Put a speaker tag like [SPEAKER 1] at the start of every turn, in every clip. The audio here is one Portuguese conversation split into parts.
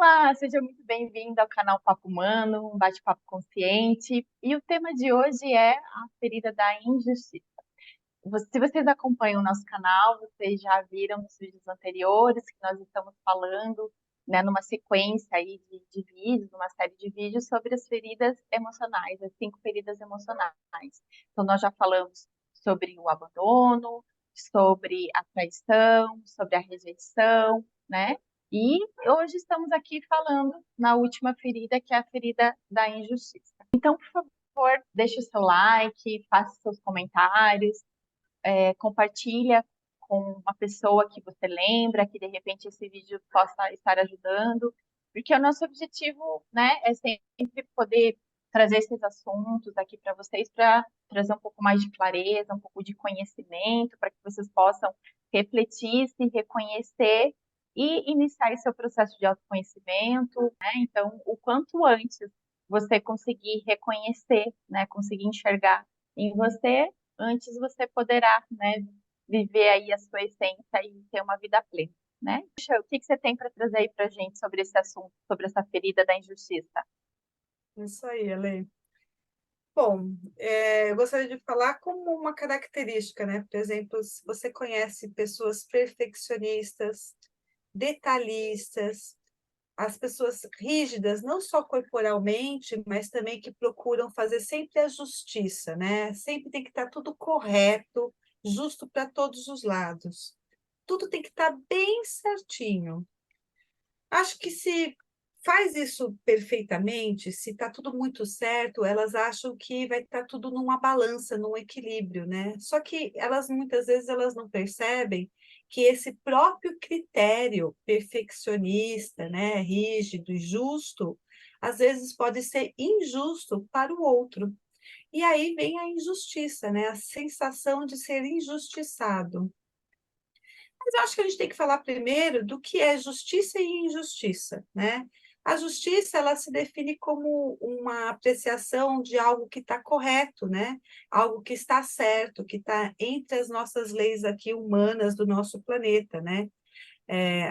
[SPEAKER 1] Olá, seja muito bem-vindo ao canal Papo Humano, um bate-papo consciente. E o tema de hoje é a ferida da injustiça. Se vocês acompanham o nosso canal, vocês já viram nos vídeos anteriores que nós estamos falando, né, numa sequência aí de vídeos, uma série de vídeos sobre as feridas emocionais, as 5 feridas emocionais. Então, nós já falamos sobre o abandono, sobre a traição, sobre a rejeição, né? E hoje estamos aqui falando na última ferida, que é a ferida da injustiça. Então, por favor, deixe o seu like, faça seus comentários, compartilha com uma pessoa que você lembra, que de repente esse vídeo possa estar ajudando, porque o nosso objetivo, né, é sempre poder trazer esses assuntos aqui para vocês, para trazer um pouco mais de clareza, um pouco de conhecimento, para que vocês possam refletir, se reconhecer e iniciar esse seu processo de autoconhecimento, né? Então, o quanto antes você conseguir reconhecer, né, conseguir enxergar em você, antes você poderá, né, viver aí a sua essência e ter uma vida plena, né? Puxa, o que que você tem para trazer aí para gente sobre esse assunto, sobre essa ferida da injustiça?
[SPEAKER 2] Isso aí, Ale. Bom, eu gostaria de falar como uma característica, né? Por exemplo, se você conhece pessoas perfeccionistas, detalhistas, as pessoas rígidas, não só corporalmente, mas também que procuram fazer sempre a justiça, né? Sempre tem que estar tudo correto, justo para todos os lados. Tudo tem que estar bem certinho. Acho que se faz isso perfeitamente, se está tudo muito certo, elas acham que vai estar tudo numa balança, num equilíbrio, né? Só que elas muitas vezes elas não percebem que esse próprio critério perfeccionista, né, rígido e justo, às vezes pode ser injusto para o outro. E aí vem a injustiça, né? A sensação de ser injustiçado. Mas eu acho que a gente tem que falar primeiro do que é justiça e injustiça, né? A justiça, ela se define como uma apreciação de algo que está correto, né? Algo que está certo, que está entre as nossas leis aqui humanas do nosso planeta, né?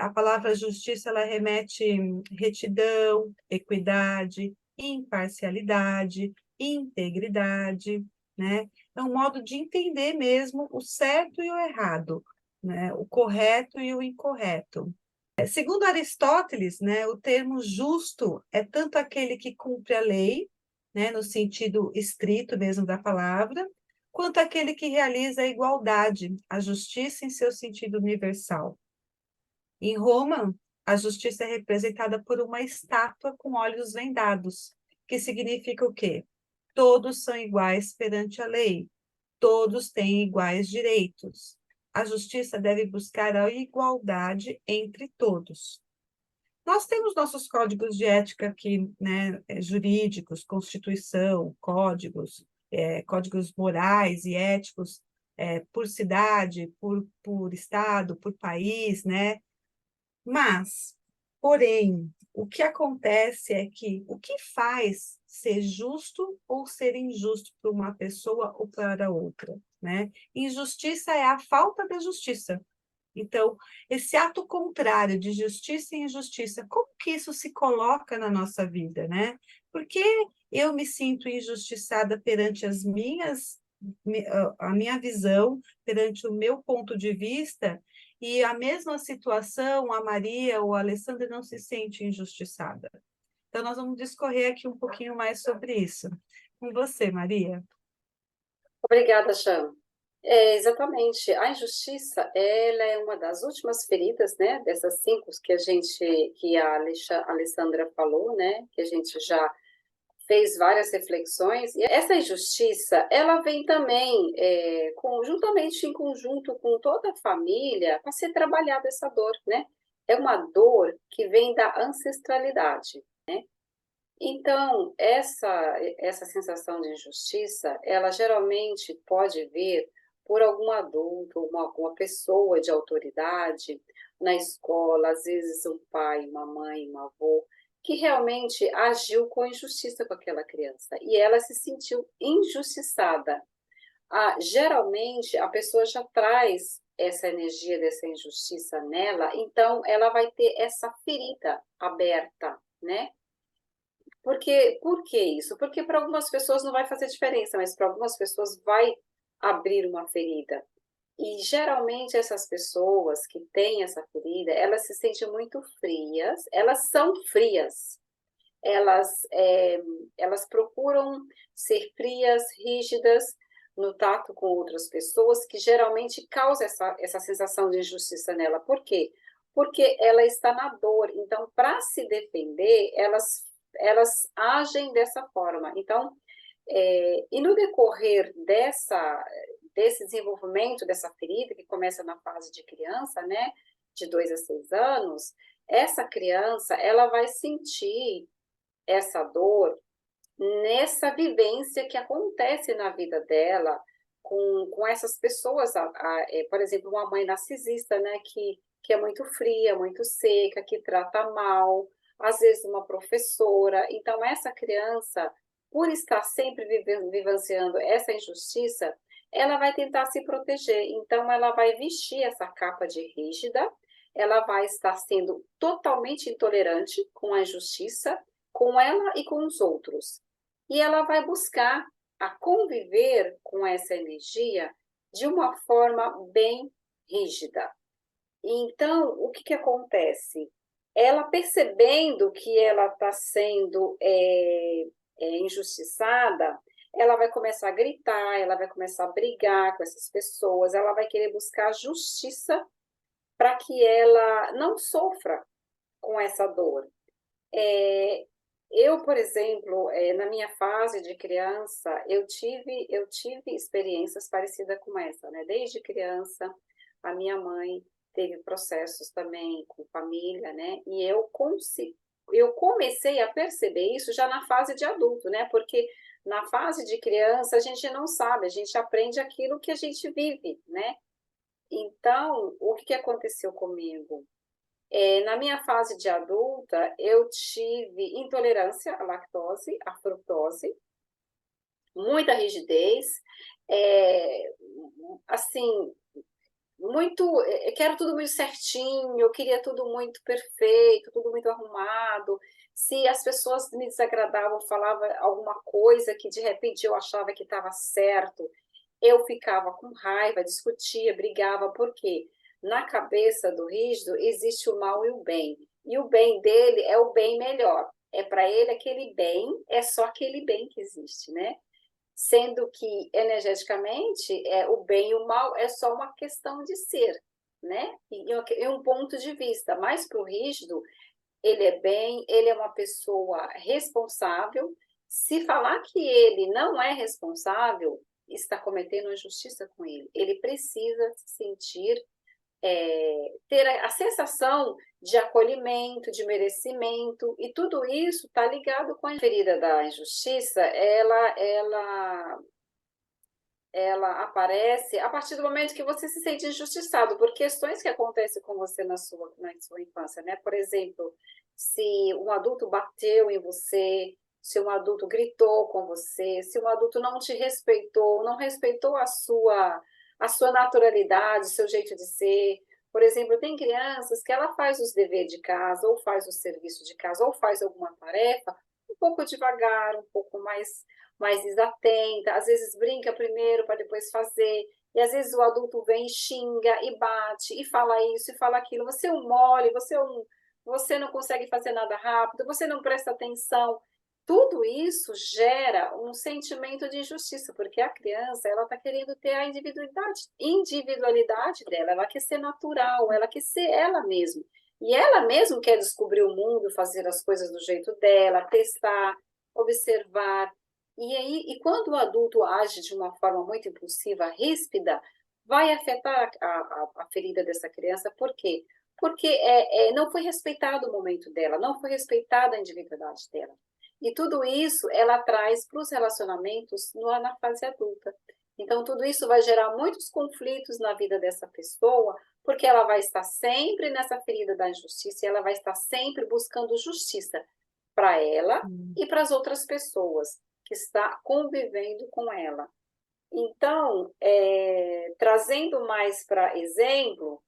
[SPEAKER 2] A palavra justiça, ela remete retidão, equidade, imparcialidade, integridade, né? É um modo de entender mesmo o certo e o errado, né? O correto e o incorreto. Segundo Aristóteles, né, o termo justo é tanto aquele que cumpre a lei, né, no sentido estrito mesmo da palavra, quanto aquele que realiza a igualdade, a justiça em seu sentido universal. Em Roma, a justiça é representada por uma estátua com olhos vendados, que significa o quê? Todos são iguais perante a lei, todos têm iguais direitos. A justiça deve buscar a igualdade entre todos. Nós temos nossos códigos de ética aqui, né, jurídicos, constituição, códigos, códigos morais e éticos, por cidade, por estado, por país, né? Mas, porém, o que acontece é que o que faz ser justo ou ser injusto para uma pessoa ou para outra, né? Injustiça é a falta da justiça. Então, esse ato contrário de justiça e injustiça, como que isso se coloca na nossa vida, né? Porque eu me sinto injustiçada perante a minha visão, perante o meu ponto de vista, e a mesma situação, a Maria ou a Alessandra não se sente injustiçada. Então, nós vamos discorrer aqui um pouquinho mais sobre isso. Com você, Maria.
[SPEAKER 3] Obrigada, Jean. Exatamente. A injustiça, ela é uma das últimas feridas, né? Dessas 5 que a Alessandra falou, né? Que a gente já fez várias reflexões. E essa injustiça, ela vem também conjuntamente, em conjunto com toda a família, para ser trabalhada essa dor, né? É uma dor que vem da ancestralidade. Então, essa sensação de injustiça, ela geralmente pode vir por algum adulto, alguma pessoa de autoridade na escola, às vezes um pai, uma mãe, um avô, que realmente agiu com injustiça com aquela criança e ela se sentiu injustiçada. Geralmente, a pessoa já traz essa energia dessa injustiça nela, então ela vai ter essa ferida aberta, né? Por que isso? Porque para algumas pessoas não vai fazer diferença, mas para algumas pessoas vai abrir uma ferida. E geralmente essas pessoas que têm essa ferida, elas se sentem muito frias, elas são frias, elas procuram ser frias, rígidas no tato com outras pessoas, que geralmente causa essa sensação de injustiça nela. Por quê? Porque ela está na dor. Então, para se defender, elas agem dessa forma. Então, e no decorrer desse desenvolvimento dessa ferida, que começa na fase de criança, né, de 2 a 6 anos, essa criança ela vai sentir essa dor nessa vivência que acontece na vida dela com essas pessoas, por exemplo, uma mãe narcisista, né, que é muito fria, muito seca, que trata mal, às vezes uma professora. Então, essa criança, por estar sempre vivenciando essa injustiça, ela vai tentar se proteger. Então, ela vai vestir essa capa de rígida, ela vai estar sendo totalmente intolerante com a injustiça, com ela e com os outros. E ela vai buscar a conviver com essa energia de uma forma bem rígida. Então, o que acontece? Ela percebendo que ela está sendo injustiçada, ela vai começar a gritar, ela vai começar a brigar com essas pessoas, ela vai querer buscar justiça para que ela não sofra com essa dor. Eu, por exemplo, na minha fase de criança, eu tive experiências parecidas com essa, né? Desde criança, a minha mãe teve processos também com família, né? E eu comecei a perceber isso já na fase de adulto, né? Porque na fase de criança a gente não sabe, a gente aprende aquilo que a gente vive, né? Então, o que aconteceu comigo? Na minha fase de adulta, eu tive intolerância à lactose, à frutose, muita rigidez, assim, quero tudo muito certinho, eu queria tudo muito perfeito, tudo muito arrumado. Se as pessoas me desagradavam, falavam alguma coisa que de repente eu achava que estava certo, eu ficava com raiva, discutia, brigava, por quê? Na cabeça do rígido existe o mal e o bem. E o bem dele é o bem melhor. É para ele aquele bem, é só aquele bem que existe, né? Sendo que energeticamente o bem e o mal é só uma questão de ser, né? E um ponto de vista. Mas para o rígido, ele é bem, ele é uma pessoa responsável. Se falar que ele não é responsável, está cometendo injustiça com ele. Ele precisa se sentir ter a sensação de acolhimento, de merecimento, e tudo isso está ligado com a ferida da injustiça. Ela aparece a partir do momento que você se sente injustiçado por questões que acontecem com você na sua infância, né? Por exemplo, se um adulto bateu em você, se um adulto gritou com você, se um adulto não te respeitou, não respeitou a sua naturalidade, o seu jeito de ser. Por exemplo, tem crianças que ela faz os deveres de casa, ou faz o serviço de casa, ou faz alguma tarefa um pouco devagar, um pouco mais desatenta, às vezes brinca primeiro para depois fazer, e às vezes o adulto vem e xinga, e bate, e fala isso, e fala aquilo, você é um mole, você não consegue fazer nada rápido, você não presta atenção. Tudo isso gera um sentimento de injustiça, porque a criança ela está querendo ter a individualidade dela, ela quer ser natural, ela quer ser ela mesma. E ela mesma quer descobrir o mundo, fazer as coisas do jeito dela, testar, observar. E quando o adulto age de uma forma muito impulsiva, ríspida, vai afetar a ferida dessa criança. Por quê? Porque não foi respeitado o momento dela, não foi respeitada a individualidade dela. E tudo isso ela traz para os relacionamentos na fase adulta. Então, tudo isso vai gerar muitos conflitos na vida dessa pessoa, porque ela vai estar sempre nessa ferida da injustiça e ela vai estar sempre buscando justiça para ela e para as outras pessoas que estão convivendo com ela. Então, trazendo mais para exemplo,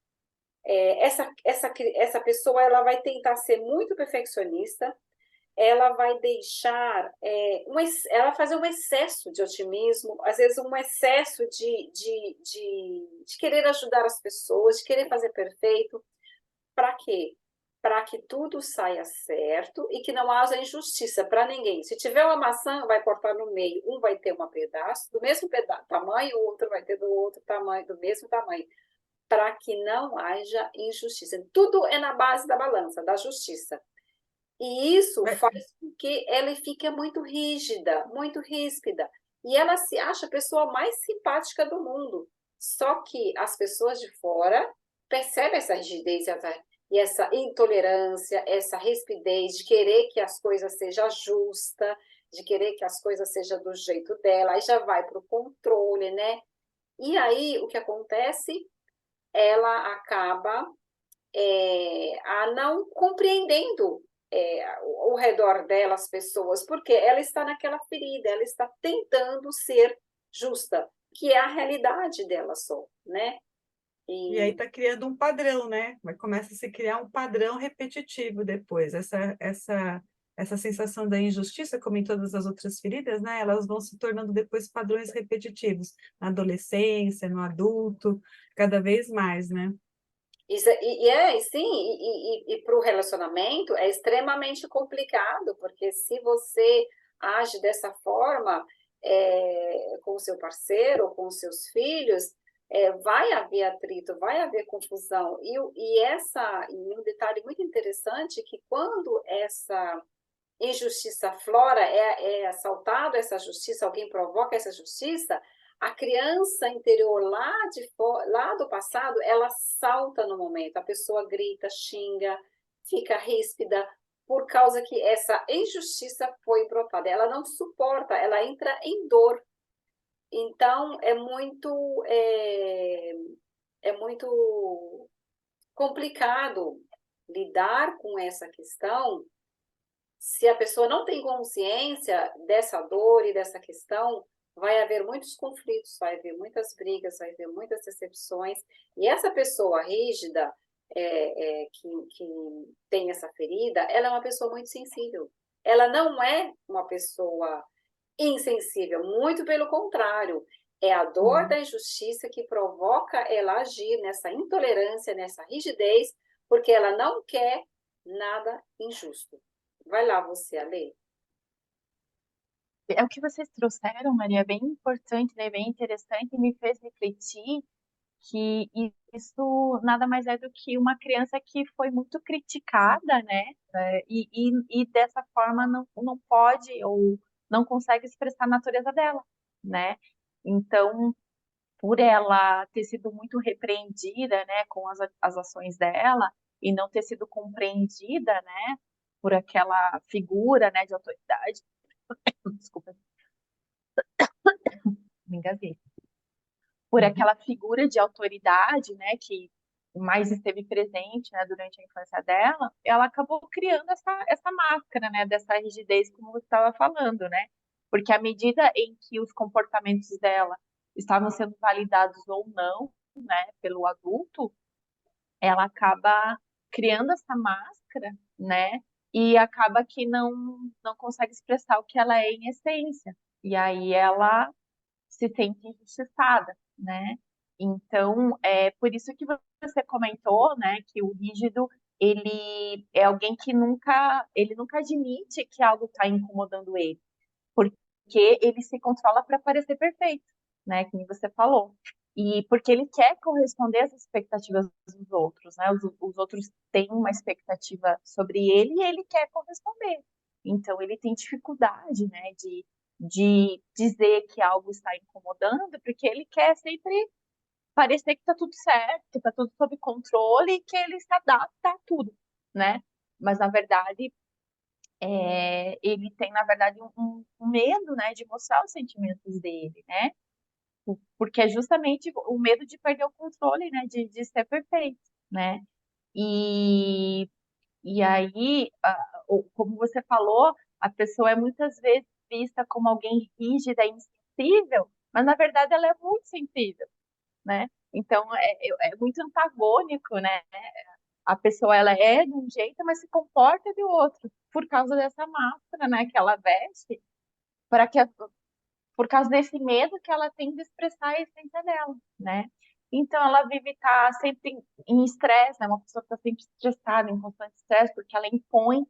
[SPEAKER 3] essa pessoa ela vai tentar ser muito perfeccionista, ela vai deixar, ela vai fazer um excesso de otimismo, às vezes um excesso de querer ajudar as pessoas, de querer fazer perfeito. Para quê? Para que tudo saia certo e que não haja injustiça para ninguém. Se tiver uma maçã, vai cortar no meio. Um vai ter um pedaço do mesmo tamanho, o outro vai ter do outro tamanho, do mesmo tamanho, para que não haja injustiça. Tudo é na base da balança, da justiça. E isso
[SPEAKER 2] Mas,
[SPEAKER 3] faz com que ela fique muito rígida, muito ríspida. E ela se acha a pessoa mais simpática do mundo. Só que as pessoas de fora percebem essa rigidez e essa intolerância, essa rispidez de querer que as coisas sejam justas, de querer que as coisas sejam do jeito dela. Aí já vai para o controle, né? E aí o que acontece? Ela acaba a não compreendendo o redor dela, as pessoas, porque ela está naquela ferida, ela está tentando ser justa, que é a realidade dela só, né?
[SPEAKER 2] e aí
[SPEAKER 3] E
[SPEAKER 2] está criando um padrão, né? Mas começa a se criar um padrão repetitivo depois. Essa sensação da injustiça, como em todas as outras feridas, né? Elas vão se tornando depois padrões repetitivos na adolescência, no adulto, cada vez mais, né?
[SPEAKER 3] sim, e para o relacionamento é extremamente complicado, porque se você age dessa forma com o seu parceiro, com os seus filhos, vai haver atrito, vai haver confusão. E um detalhe muito interessante é que quando essa injustiça flora, é assaltado essa justiça, alguém provoca essa justiça, a criança interior lá do passado, ela salta no momento, a pessoa grita, xinga, fica ríspida, por causa que essa injustiça foi brotada. Ela não suporta, ela entra em dor. Então, é muito complicado lidar com essa questão se a pessoa não tem consciência dessa dor e dessa questão, vai haver muitos conflitos, vai haver muitas brigas, vai haver muitas decepções. E essa pessoa rígida, que tem essa ferida, ela é uma pessoa muito sensível. Ela não é uma pessoa insensível, muito pelo contrário. É a dor
[SPEAKER 2] Hum.
[SPEAKER 3] da injustiça que provoca ela agir nessa intolerância, nessa rigidez, porque ela não quer nada injusto. Vai lá você, Ale.
[SPEAKER 1] É o que vocês trouxeram, Maria, é bem importante, né? Bem interessante, e me fez refletir que isso nada mais é do que uma criança que foi muito criticada, né? E dessa forma não pode ou não consegue expressar a natureza dela, né? Então, por ela ter sido muito repreendida, né, com as ações dela e não ter sido compreendida, né, por aquela figura, né, de autoridade, desculpa, me engasguei, por
[SPEAKER 2] Uhum.
[SPEAKER 1] aquela figura de autoridade, né, que mais esteve presente, né, durante a infância dela, ela acabou criando essa máscara, né, dessa rigidez, como você estava falando, né, porque à medida em que os comportamentos dela estavam sendo validados ou não, né, pelo adulto, ela acaba criando essa máscara, né, e acaba que não consegue expressar o que ela é em essência. E aí ela se sente injustiçada, né? Então, é por isso que você comentou, né, que o rígido, ele é alguém que ele nunca admite que algo está incomodando ele, porque ele se controla para parecer perfeito, né, que nem você falou. E porque ele quer corresponder às expectativas dos outros, né? Os outros têm uma expectativa sobre ele e ele quer corresponder. Então, ele tem dificuldade, né, de dizer que algo está incomodando, porque ele quer sempre parecer que está tudo certo, que está tudo sob controle e que ele se adapta a tudo, né? Mas, na verdade, ele tem, na verdade, um medo, né, de mostrar os sentimentos dele, né? Porque é justamente o medo de perder o controle, né, de ser perfeito, né? E, e aí, como você falou, a pessoa é muitas vezes vista como alguém rígida e insensível, mas na verdade ela é muito sensível, né? Então é muito antagônico, né? A pessoa ela é de um jeito, mas se comporta de outro, por causa dessa máscara, né, que ela veste, para que por causa desse medo que ela tem de expressar a essência dela, né? Então ela vive tá sempre em estresse, né? Uma pessoa que está sempre estressada, em constante estresse, porque ela impõe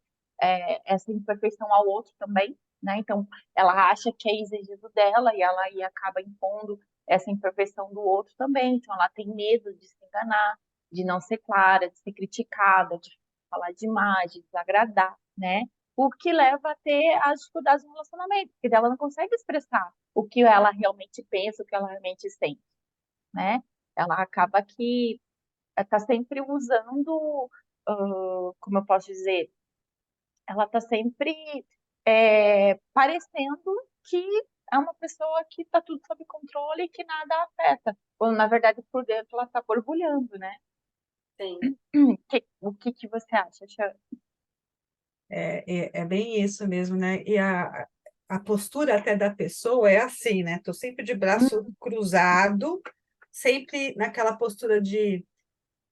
[SPEAKER 1] essa imperfeição ao outro também, né? Então ela acha que é exigido dela e ela aí acaba impondo essa imperfeição do outro também. Então ela tem medo de se enganar, de não ser clara, de ser criticada, de falar demais, de desagradar, né? O que leva a ter as dificuldades no relacionamento, porque ela não consegue expressar o que ela realmente pensa, o que ela realmente sente, né? Ela acaba que está sempre usando, como eu posso dizer, ela está sempre parecendo que é uma pessoa que está tudo sob controle e que nada afeta, quando na verdade por dentro ela está borbulhando, né?
[SPEAKER 3] Sim.
[SPEAKER 1] O que você acha, Chan?
[SPEAKER 2] É bem isso mesmo, né? E a postura até da pessoa é assim, né? Estou sempre de braço cruzado, sempre naquela postura de,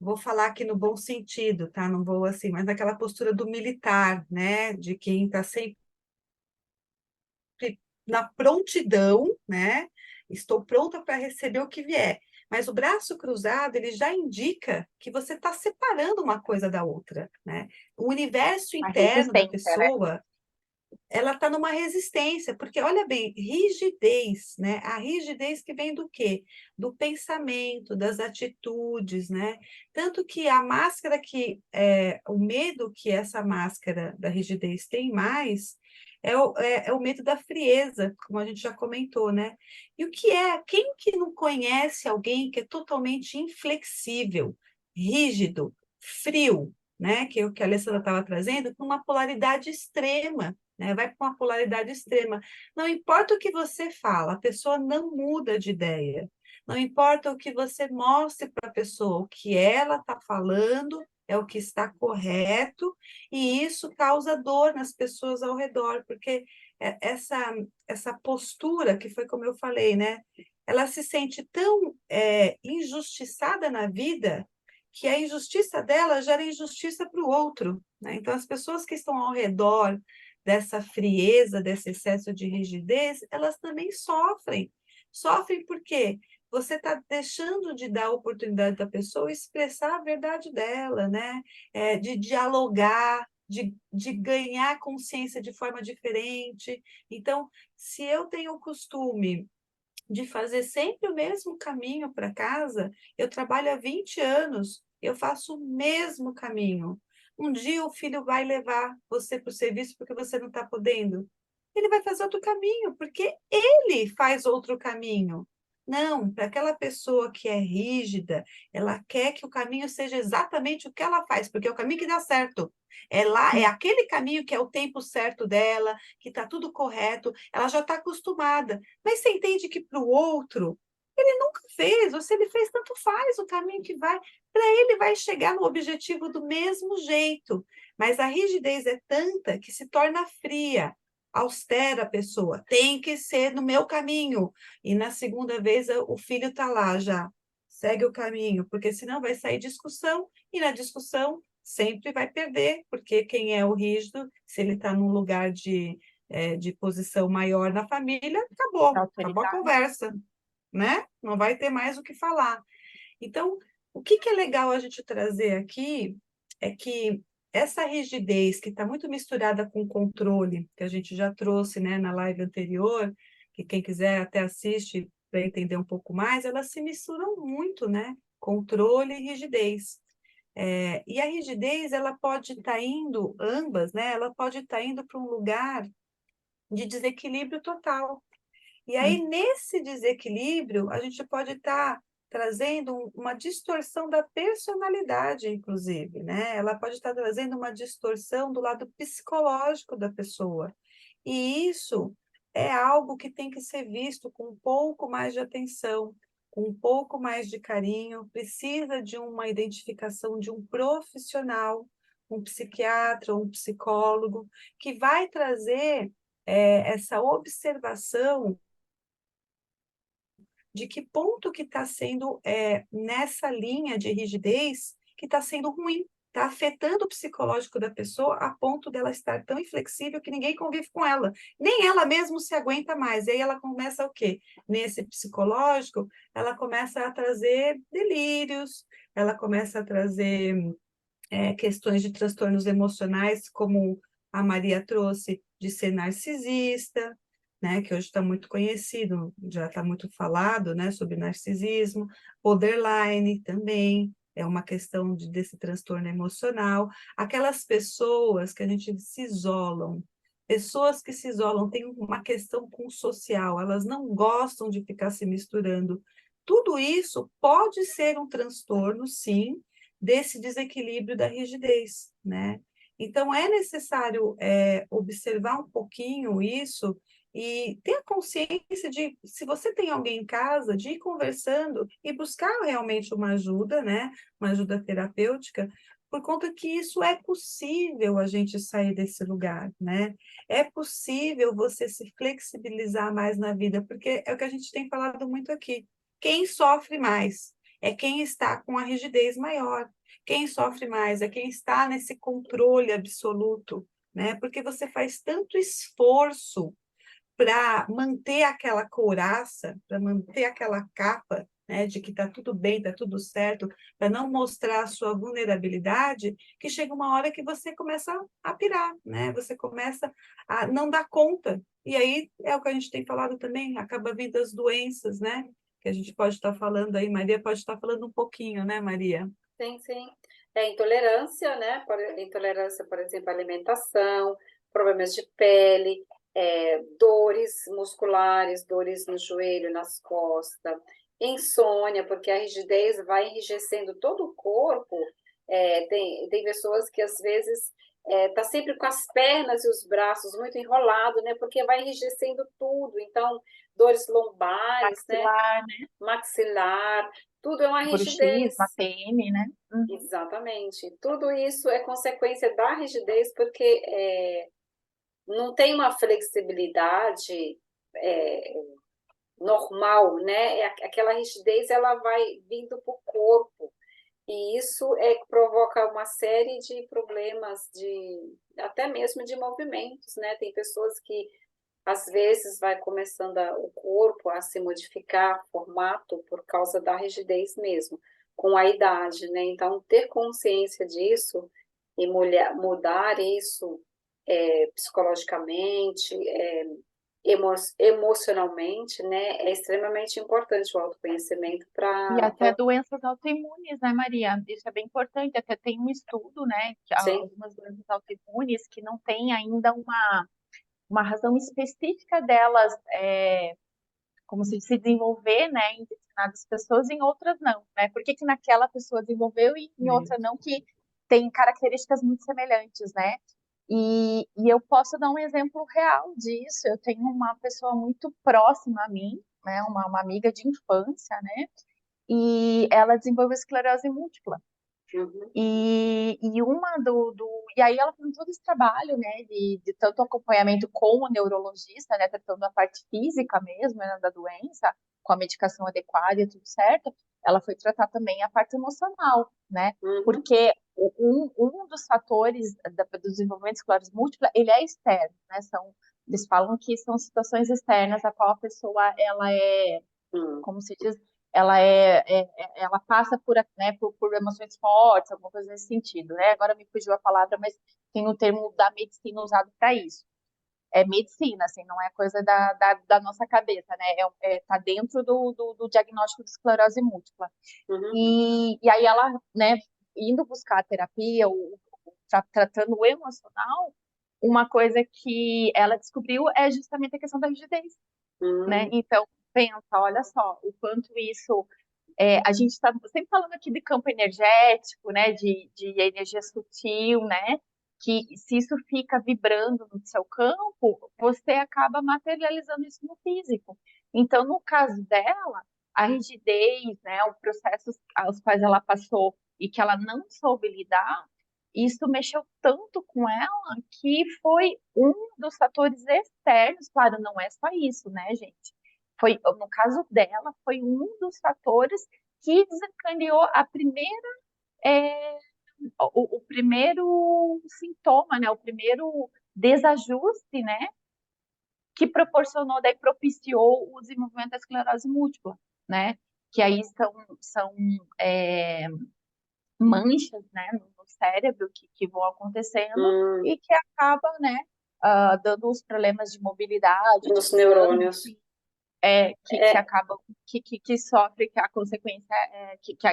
[SPEAKER 2] vou falar aqui no bom sentido, tá? Não vou assim, mas naquela postura do militar, né? De quem está sempre na prontidão, né? Estou pronta para receber o que vier. Mas o braço cruzado, ele já indica que você está separando uma coisa da outra, né? O universo
[SPEAKER 1] A
[SPEAKER 2] interno da
[SPEAKER 1] resistência, né?
[SPEAKER 2] pessoa, ela está numa resistência, porque olha bem, rigidez, né? A rigidez que vem do quê? Do pensamento, das atitudes, né? Tanto que a máscara o medo que essa máscara da rigidez tem mais é o medo da frieza, como a gente já comentou, né? E o que é? Quem que não conhece alguém que é totalmente inflexível, rígido, frio, né? Que é o que a Alessandra estava trazendo, com uma polaridade extrema, né? Vai para uma polaridade extrema. Não importa o que você fala, a pessoa não muda de ideia. Não importa o que você mostre para a pessoa, o que ela está falando é o que está correto, e isso causa dor nas pessoas ao redor, porque essa postura, que foi como eu falei, né? Ela se sente tão injustiçada na vida que a injustiça dela gera injustiça para o outro, né? Então, as pessoas que estão ao redor dessa frieza, desse excesso de rigidez, elas também sofrem. Sofrem porque você está deixando de dar a oportunidade da pessoa expressar a verdade dela, né? De dialogar, de ganhar consciência de forma diferente. Então, se eu tenho o costume de fazer sempre o mesmo caminho para casa, eu trabalho há 20 anos, eu faço o mesmo caminho. Um dia o filho vai levar você para o serviço porque você não está podendo. Ele vai fazer outro caminho, porque ele faz outro caminho. Não, para aquela pessoa que é rígida, ela quer que o caminho seja exatamente o que ela faz, porque é o caminho que dá certo. É aquele caminho que é o tempo certo dela, que está tudo correto, ela já está acostumada. Mas você entende que para o outro, ele nunca fez, ou se ele fez, tanto faz o caminho que vai. Para ele, vai chegar no objetivo do mesmo jeito. Mas a rigidez é tanta que se torna fria, austera a pessoa. Tem que ser no meu caminho. E na segunda vez, o filho está lá já. Segue o caminho, porque senão vai sair discussão, e na discussão sempre vai perder, porque quem é o rígido, se ele está num lugar de posição maior na família, acabou a
[SPEAKER 1] Autoritário.
[SPEAKER 2] conversa, né? Não vai ter mais o que falar. Então, o que é legal a gente trazer aqui é que essa rigidez que está muito misturada com controle, que a gente já trouxe, né, na live anterior, que quem quiser até assiste para entender um pouco mais, elas se misturam muito, né? Controle e rigidez. E a rigidez, ela pode estar indo, ambas, né? Ela pode estar indo para um lugar de desequilíbrio total. E aí, nesse desequilíbrio, a gente pode estar trazendo uma distorção da personalidade, inclusive, né? Ela pode estar trazendo uma distorção do lado psicológico da pessoa. E isso é algo que tem que ser visto com um pouco mais de atenção, com um pouco mais de carinho, precisa de uma identificação de um profissional, um psiquiatra, um psicólogo, que vai trazer essa observação de que ponto que está sendo nessa linha de rigidez que está sendo ruim, está afetando o psicológico da pessoa a ponto dela estar tão inflexível que ninguém convive com ela, nem ela mesma se aguenta mais. E aí ela começa o quê? Nesse psicológico, ela começa a trazer delírios, ela começa a trazer questões de transtornos emocionais, como a Maria trouxe, de ser narcisista, né, que hoje está muito conhecido, já está muito falado, né, sobre narcisismo, borderline também, é uma questão desse transtorno emocional. Aquelas pessoas que a gente se isolam, pessoas que se isolam têm uma questão com o social, elas não gostam de ficar se misturando. Tudo isso pode ser um transtorno, sim, desse desequilíbrio da rigidez, né? Então, é necessário observar um pouquinho isso e ter a consciência de, se você tem alguém em casa, de ir conversando e buscar realmente uma ajuda, né? Uma ajuda terapêutica, por conta que isso é possível a gente sair desse lugar, né? É possível você se flexibilizar mais na vida, porque é o que a gente tem falado muito aqui. Quem sofre mais é quem está com a rigidez maior. Quem sofre mais é quem está nesse controle absoluto, né? Porque você faz tanto esforço para manter aquela couraça, para manter aquela capa, né, de que está tudo bem, está tudo certo, para não mostrar a sua vulnerabilidade, que chega uma hora que você começa a pirar, né? Você começa a não dar conta. E aí é o que a gente tem falado também, acaba vindo as doenças, né? Que a gente pode estar falando aí, Maria pode estar falando um pouquinho, né, Maria?
[SPEAKER 3] Sim, sim. É intolerância, né? Intolerância, por exemplo, à alimentação, problemas de pele, dores musculares, dores no joelho, nas costas, insônia, porque a rigidez vai enrijecendo todo o corpo. Tem pessoas que às vezes tá sempre com as pernas e os braços muito enrolado, né? Porque vai enrijecendo tudo. Então, dores lombares, né?
[SPEAKER 1] Maxilar,
[SPEAKER 3] Maxilar, tudo é uma
[SPEAKER 1] bruxismo,
[SPEAKER 3] rigidez.
[SPEAKER 1] ATM, né? Uhum.
[SPEAKER 3] Exatamente. Tudo isso é consequência da rigidez, porque não tem uma flexibilidade é, normal, né? Aquela rigidez ela vai vindo para o corpo. E isso provoca uma série de problemas, até mesmo de movimentos, né? Tem pessoas que às vezes vai começando o corpo a se modificar, formato, por causa da rigidez mesmo, com a idade, né? Então, ter consciência disso e mudar isso psicologicamente, emocionalmente, né? É extremamente importante o autoconhecimento
[SPEAKER 1] E
[SPEAKER 3] para...
[SPEAKER 1] até doenças autoimunes, né, Maria? Isso é bem importante. Até tem um estudo, né, que há
[SPEAKER 3] Sim,
[SPEAKER 1] algumas doenças autoimunes que não tem ainda uma razão específica delas, como se desenvolver, né, em determinadas pessoas, em outras não, né? Por que que naquela pessoa desenvolveu e em outra não, que tem características muito semelhantes, né? E eu posso dar um exemplo real disso. Eu tenho uma pessoa muito próxima a mim, né, uma amiga de infância, né? E ela desenvolveu esclerose múltipla.
[SPEAKER 3] uhum,
[SPEAKER 1] E aí ela fez todo esse trabalho, né, de tanto acompanhamento com o neurologista, né, tratando a parte física mesmo, né, da doença, com a medicação adequada e tudo certo. Ela foi tratar também a parte emocional, né,
[SPEAKER 3] uhum,
[SPEAKER 1] porque um dos fatores do desenvolvimento de esclerose múltipla, ele é externo, né, eles falam que são situações externas a qual a pessoa, ela é,
[SPEAKER 3] uhum,
[SPEAKER 1] como se diz, ela passa por emoções fortes, alguma coisa nesse sentido, né? Agora me fugiu a palavra, mas tem o termo da medicina usado para isso. É medicina, assim, não é coisa da nossa cabeça, né? Tá dentro do diagnóstico de esclerose múltipla.
[SPEAKER 3] uhum,
[SPEAKER 1] E aí ela, né, indo buscar a terapia, tratando o emocional, uma coisa que ela descobriu é justamente a questão da rigidez, né?
[SPEAKER 3] uhum,
[SPEAKER 1] Então, pensa, olha só, o quanto isso. A gente está sempre falando aqui de campo energético, né? De energia sutil, né? Que se isso fica vibrando no seu campo, você acaba materializando isso no físico. Então, no caso dela, a rigidez, né? Os processos aos quais ela passou e que ela não soube lidar, isso mexeu tanto com ela que foi um dos fatores externos. Claro, não é só isso, né, gente? no caso dela, foi um dos fatores que desencadeou a primeira, é, o primeiro sintoma, né? O primeiro desajuste, né? Que proporcionou, daí propiciou o desenvolvimento da esclerose múltipla, né? Que aí são manchas, né, no cérebro que vão acontecendo
[SPEAKER 3] Hum,
[SPEAKER 1] e que acabam, né, dando os problemas de mobilidade, de
[SPEAKER 3] nos
[SPEAKER 1] visão,
[SPEAKER 3] neurônios.
[SPEAKER 1] enfim, que
[SPEAKER 3] É,
[SPEAKER 1] acabam, que sofre, que a consequência,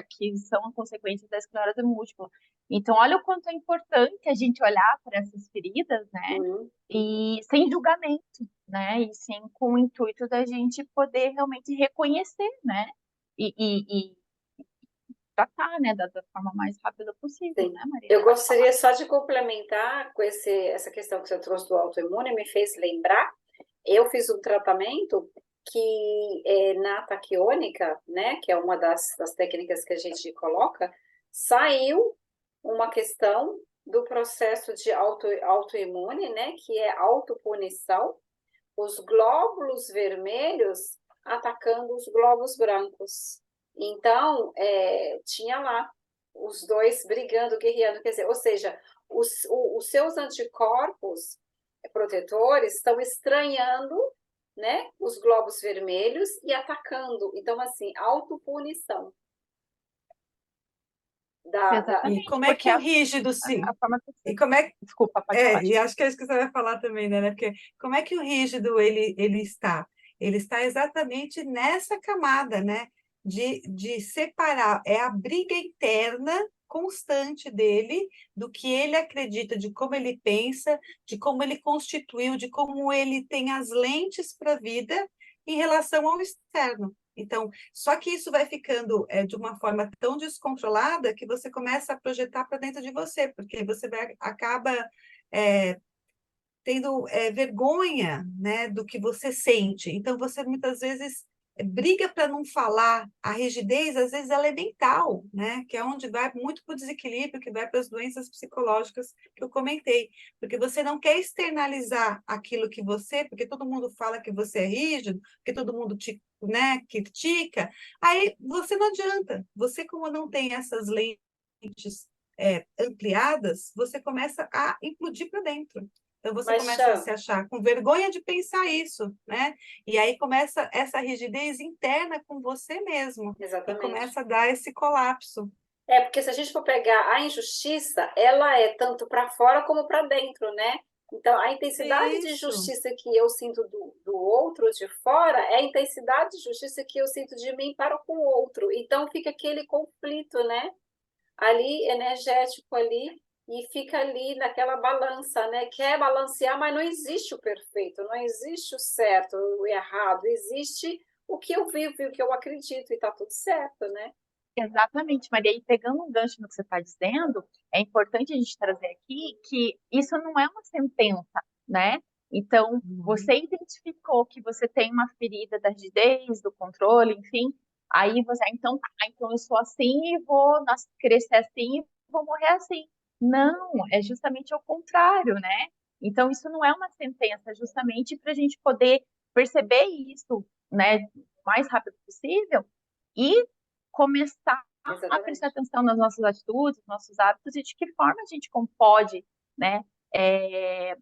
[SPEAKER 1] que são a consequência da esclerose múltipla. Então, olha o quanto é importante a gente olhar para essas feridas, né,
[SPEAKER 3] hum.
[SPEAKER 1] e sem julgamento, né, e sim com o intuito da gente poder realmente reconhecer, né, e tratar, né, da forma mais rápida possível,
[SPEAKER 3] Sim.
[SPEAKER 1] né, Maria?
[SPEAKER 3] Eu
[SPEAKER 1] Pode falar.
[SPEAKER 3] gostaria só de complementar com essa questão que você trouxe do autoimune, me fez lembrar. Eu fiz um tratamento que na taquiônica, né, que é uma das técnicas que a gente coloca, saiu uma questão do processo de autoimune, né, que é autopunição, os glóbulos vermelhos atacando os glóbulos brancos. Então, tinha lá os dois brigando, guerreando, quer dizer, ou seja, os seus anticorpos protetores estão estranhando, né, os glóbulos vermelhos e atacando. Então, assim, autopunição.
[SPEAKER 2] E
[SPEAKER 1] Exatamente,
[SPEAKER 2] como é
[SPEAKER 1] porque
[SPEAKER 2] que o rígido
[SPEAKER 1] a
[SPEAKER 2] se.
[SPEAKER 1] forma que
[SPEAKER 2] E
[SPEAKER 1] você...
[SPEAKER 2] como é.
[SPEAKER 1] Desculpa, pode falar.
[SPEAKER 2] E acho que é isso que você vai falar também, né? Porque como é que o rígido ele está? Ele está exatamente nessa camada, né? De separar, é a briga interna constante dele, do que ele acredita, de como ele pensa, de como ele constituiu, de como ele tem as lentes para a vida em relação ao externo. Então, só que isso vai ficando de uma forma tão descontrolada que você começa a projetar para dentro de você, porque você acaba é, tendo vergonha, né, do que você sente. Então, você muitas vezes briga para não falar. A rigidez, às vezes, ela é mental, né, que é onde vai muito para o desequilíbrio, que vai para as doenças psicológicas que eu comentei. Porque você não quer externalizar aquilo que você, porque todo mundo fala que você é rígido, porque todo mundo te, né, critica. Aí você não adianta. Você, como não tem essas lentes ampliadas, você começa a implodir para dentro. Então, você
[SPEAKER 3] Mas,
[SPEAKER 2] começa a se
[SPEAKER 3] Chan,
[SPEAKER 2] achar com vergonha de pensar isso, né? E aí começa essa rigidez interna com você mesmo, e
[SPEAKER 3] exatamente.
[SPEAKER 2] começa a dar esse colapso.
[SPEAKER 3] Porque se a gente for pegar a injustiça, ela é tanto para fora como para dentro, né? Então, a intensidade de
[SPEAKER 2] Isso,
[SPEAKER 3] justiça que eu sinto do outro de fora é a intensidade de justiça que eu sinto de mim para com o outro. Então, fica aquele conflito, né? Ali, energético ali, e fica ali naquela balança, né? Quer balancear, mas não existe o perfeito, não existe o certo, o errado, existe o que eu vivo e o que eu acredito, e tá tudo certo, né?
[SPEAKER 1] Exatamente, Maria. E pegando um gancho no que você está dizendo, é importante a gente trazer aqui que isso não é uma sentença, né? Então, você identificou que você tem uma ferida da rigidez, do controle, enfim, aí você, então eu sou assim e vou crescer assim e vou morrer assim. Não, é justamente o contrário, né? Então, isso não é uma sentença, é justamente para a gente poder perceber isso, né, o mais rápido possível e começar a prestar
[SPEAKER 3] Exatamente.
[SPEAKER 1] atenção nas nossas atitudes, nos nossos hábitos e de que forma a gente pode, né, é,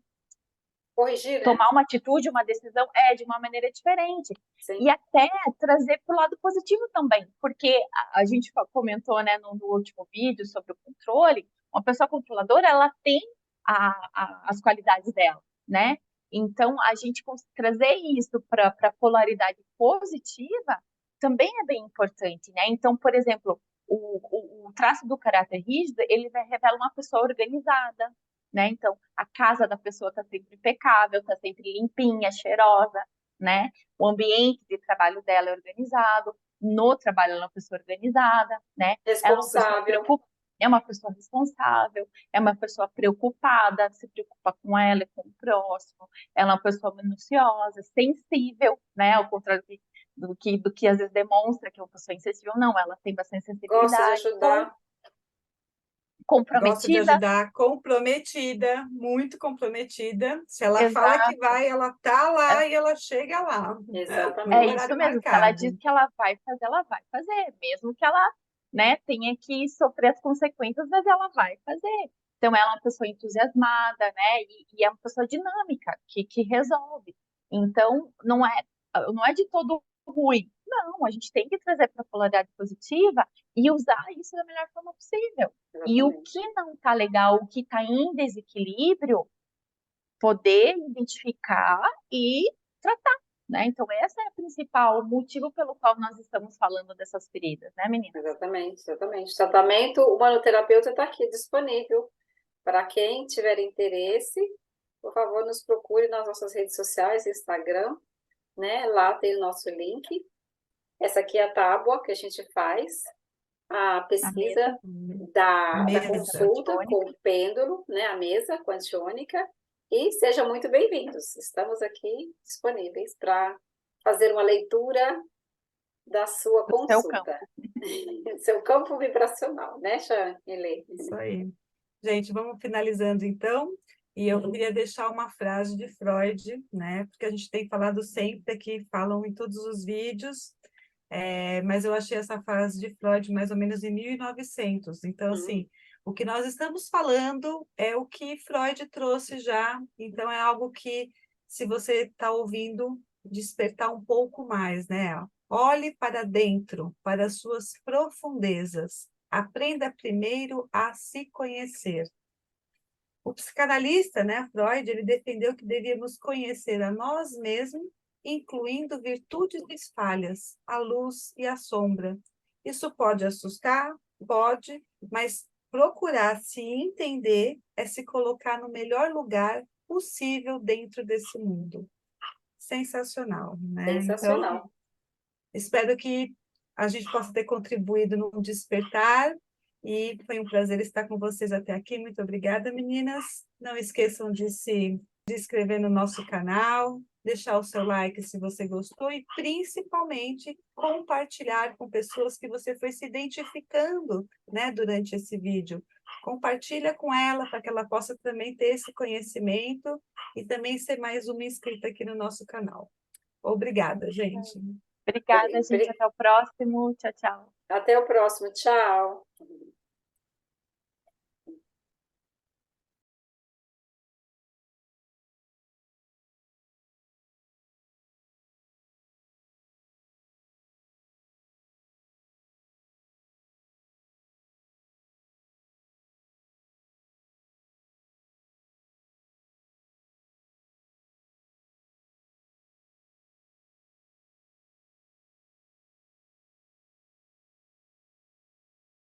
[SPEAKER 3] Corrigir, né?
[SPEAKER 1] tomar uma atitude, uma decisão de uma maneira diferente.
[SPEAKER 3] Sim.
[SPEAKER 1] E até trazer para o lado positivo também, porque a gente comentou, né, no último vídeo sobre o controle, uma pessoa controladora, ela tem as qualidades dela, né? Então, a gente trazer isso para a polaridade positiva também é bem importante, né? Então, por exemplo, o traço do caráter rígido, ele revela uma pessoa organizada, né? Então, a casa da pessoa está sempre impecável, está sempre limpinha, cheirosa, né? O ambiente de trabalho dela é organizado, no trabalho ela é uma pessoa organizada, né? Ela é uma pessoa
[SPEAKER 3] Responsável.
[SPEAKER 1] preocupada, é uma pessoa responsável, é uma pessoa preocupada, se preocupa com ela e com o próximo, ela é uma pessoa minuciosa, sensível, né? Ao contrário do que às vezes demonstra que é uma pessoa insensível, não, ela tem bastante
[SPEAKER 3] Gosta de
[SPEAKER 1] sensibilidade. Então,
[SPEAKER 3] ajudar.
[SPEAKER 2] Gosta de
[SPEAKER 1] comprometida.
[SPEAKER 2] ajudar, comprometida, muito comprometida. Se ela fala que
[SPEAKER 1] Exato.
[SPEAKER 2] vai, ela tá lá e ela chega lá,
[SPEAKER 1] É
[SPEAKER 2] no
[SPEAKER 3] Exatamente.
[SPEAKER 1] isso
[SPEAKER 2] horário
[SPEAKER 1] mesmo. Se ela diz
[SPEAKER 2] marcado.
[SPEAKER 1] que ela vai fazer, mesmo que ela, né, tenha que sofrer as consequências, mas ela vai fazer. Então, ela é uma pessoa entusiasmada, né, e é uma pessoa dinâmica, que resolve. Então, não é de todo ruim. Não, a gente tem que trazer para a polaridade positiva e usar isso da melhor forma possível. E o que
[SPEAKER 3] Exatamente.
[SPEAKER 1] não está legal, o que está em desequilíbrio, poder identificar e tratar, né? Então, esse é o principal motivo pelo qual nós estamos falando dessas feridas, né, meninas?
[SPEAKER 3] Exatamente, exatamente. Tratamento, o manoterapeuta está aqui disponível para quem tiver interesse. Por favor, nos procure nas nossas redes sociais, Instagram, né? Lá tem o nosso link. Essa aqui é a tábua que a gente faz, a
[SPEAKER 1] A
[SPEAKER 3] pesquisa
[SPEAKER 1] mesa,
[SPEAKER 3] da
[SPEAKER 2] Mesa.
[SPEAKER 1] mesa
[SPEAKER 3] consulta com
[SPEAKER 1] quantiônica.
[SPEAKER 3] o pêndulo, né? A mesa quantiônica. E sejam muito bem-vindos. Estamos aqui disponíveis para fazer uma leitura da sua
[SPEAKER 1] Do seu campo.
[SPEAKER 3] consulta. Seu campo vibracional, né, Chanele?
[SPEAKER 2] Isso aí. Gente, vamos finalizando então. E eu queria deixar uma frase de Freud, né? Porque a gente tem falado sempre aqui, falam em todos os vídeos, mas eu achei essa frase de Freud mais ou menos em 1900. Então,
[SPEAKER 3] Hum,
[SPEAKER 2] assim, o que nós estamos falando é o que Freud trouxe já. Então, é algo que, se você está ouvindo, despertar um pouco mais, né? Olhe para dentro, para as suas profundezas. Aprenda primeiro a se conhecer. O psicanalista, né, Freud, ele defendeu que devíamos conhecer a nós mesmos, incluindo virtudes e falhas, a luz e a sombra. Isso pode assustar? Pode, mas procurar se entender é se colocar no melhor lugar possível dentro desse mundo. Sensacional, né? Então,
[SPEAKER 3] sensacional.
[SPEAKER 2] espero que a gente possa ter contribuído no despertar e foi um prazer estar com vocês até aqui. Muito obrigada, meninas. Não esqueçam de inscrever no nosso canal, deixar o seu like se você gostou e, principalmente, compartilhar com pessoas que você foi se identificando, né, durante esse vídeo. Compartilha com ela para que ela possa também ter esse conhecimento e também ser mais uma inscrita aqui no nosso canal. Obrigada, gente.
[SPEAKER 1] Obrigada, gente. Até o próximo. Tchau, tchau.
[SPEAKER 3] Até o próximo. Tchau.